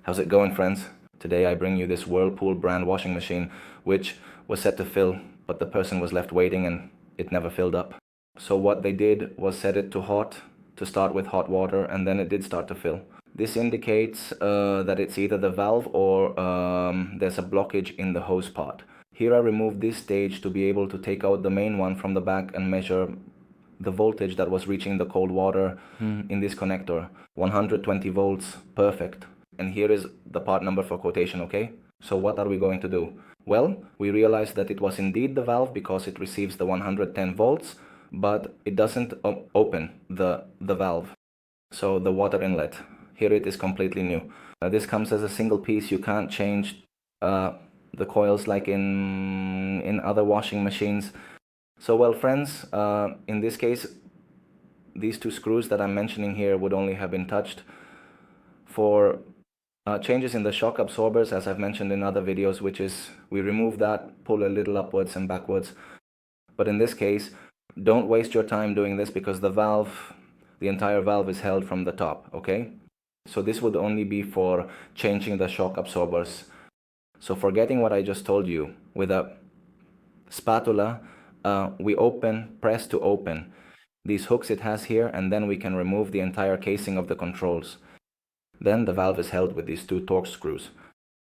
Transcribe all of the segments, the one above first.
How's it going, friends? Today I bring you this Whirlpool brand washing machine, which was set to fill, but the person was left waiting and it never filled up. So what they did was set it to hot, to start with hot water, and then it did start to fill. This indicates that it's either the valve or there's a blockage in the hose part. Here I removed this stage to be able to take out the main one from the back and measure the voltage that was reaching the cold water in this connector. 120 volts, perfect. And here is the part number for quotation, okay? So what are we going to do? Well, we realized that it was indeed the valve because it receives the 110 volts, but it doesn't open the valve. So the water inlet, here it is completely new. This comes as a single piece. You can't change the coils like in other washing machines. So well, friends, in this case, these two screws that I'm mentioning here would only have been touched. For changes in the shock absorbers, as I've mentioned in other videos, which is we remove that, pull a little upwards and backwards. But in this case, don't waste your time doing this because the valve, the entire valve is held from the top, okay? So this would only be for changing the shock absorbers. So forgetting what I just told you, with a spatula, we press to open these hooks it has here, and then we can remove the entire casing of the controls. Then the valve is held with these two Torx screws.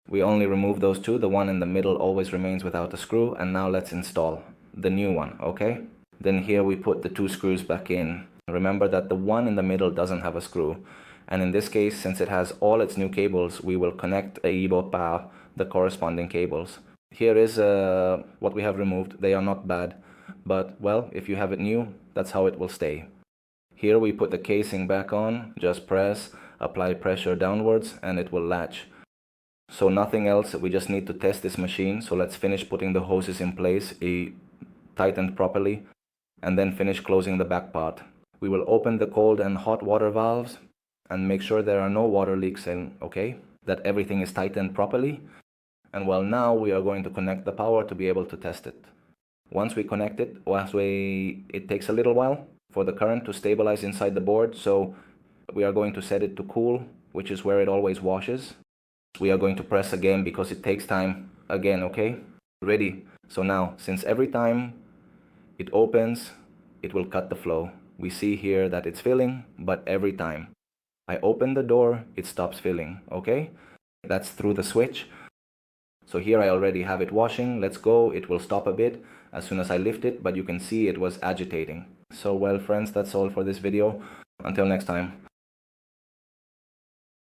We only remove those two, the one in the middle always remains without a screw, and now let's install the new one, okay? Then here we put the two screws back in. Remember that the one in the middle doesn't have a screw. And in this case, since it has all its new cables, we will connect a IBO the corresponding cables. Here is what we have removed. They are not bad, but well, if you have it new, that's how it will stay. Here we put the casing back on, just press, apply pressure downwards, and it will latch. So nothing else, we just need to test this machine. So let's finish putting the hoses in place, tightened properly, and then finish closing the back part. We will open the cold and hot water valves and make sure there are no water leaks in, okay? That everything is tightened properly. And well, now we are going to connect the power to be able to test it. Once we connect it, it takes a little while for the current to stabilize inside the board, so we are going to set it to cool, which is where it always washes. We are going to press again because it takes time again, okay? Ready. So now, since every time it opens, it will cut the flow. We see here that it's filling, but every time I open the door, it stops filling, okay? That's through the switch. So here I already have it washing. Let's go. It will stop a bit as soon as I lift it, but you can see it was agitating. So well, friends, that's all for this video. Until next time.